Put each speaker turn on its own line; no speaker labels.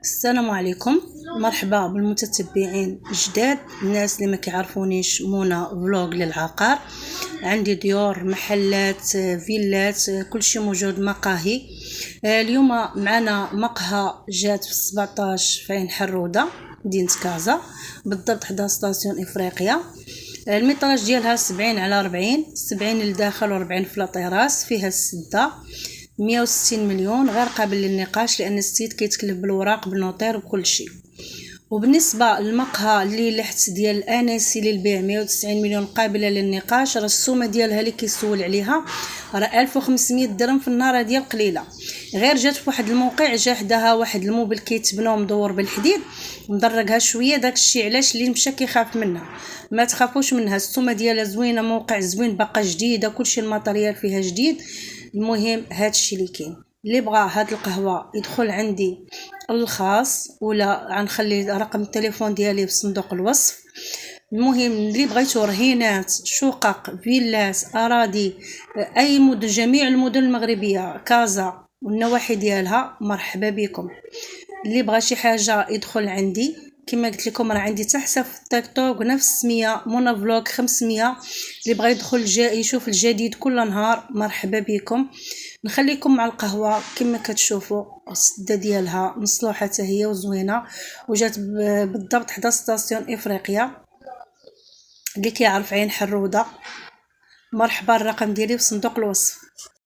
السلام عليكم. مرحبا بالمتتبعين الجداد، الناس اللي ما كيعرفونيش. منى فلوق للعقار. عندي ديور، محلات، فيلات، كلشي موجود، مقاهي. اليوم معنا مقهى جات في 17 في عين حروده مدينه كازا، بالضبط حدا ستاسيون افريقيا. الميطراج ديالها 70 على 40، 70 للداخل و40 في لاطيراس. فيها السده 160 مليون، غير قابل للنقاش لان السيد كيتكلف بالوراق بالنوطير وكل شيء. وبالنسبه للمقهى اللي لحت ديال الانسي للبيع 190 مليون قابله للنقاش. راه السومه ديالها اللي كيسول عليها راه 1500 درهم في النهار، ديال قليله. غير جات في واحد الموقع، جا حداها واحد الموبل كيتبنى ومدور بالحديد، مدرقها شويه. داكشي علاش اللي مشى كيخاف منها. ما تخافوش منها، السومه ديالها زوينه، موقع زوين، باقا جديده، كلشي الماتريال فيها جديد. المهم هادشي اللي كاين. اللي بغى هاد القهوه يدخل عندي الخاص، ولا غنخلي رقم التليفون ديالي في صندوق الوصف. المهم اللي بغيتو رهينات، شقق، فيلات، اراضي، اي مدن، جميع المدن المغربيه، كازا والنواحي ديالها، مرحبا بكم. اللي بغى شي حاجه يدخل عندي. كما قلت لكم راه عندي حتى حساب في التيك توك نفس السميه، منى فلوق 500. اللي بغى يدخل يشوف الجديد كل نهار، مرحبا بكم. نخليكم مع القهوه كما كتشوفوا، السده ديالها مصلوحه حتى هي وزوينه، وجات بالضبط حدا ستاسيون افريقيا. اللي كيعرف عين حروده، مرحبا. الرقم ديالي في صندوق الوصف.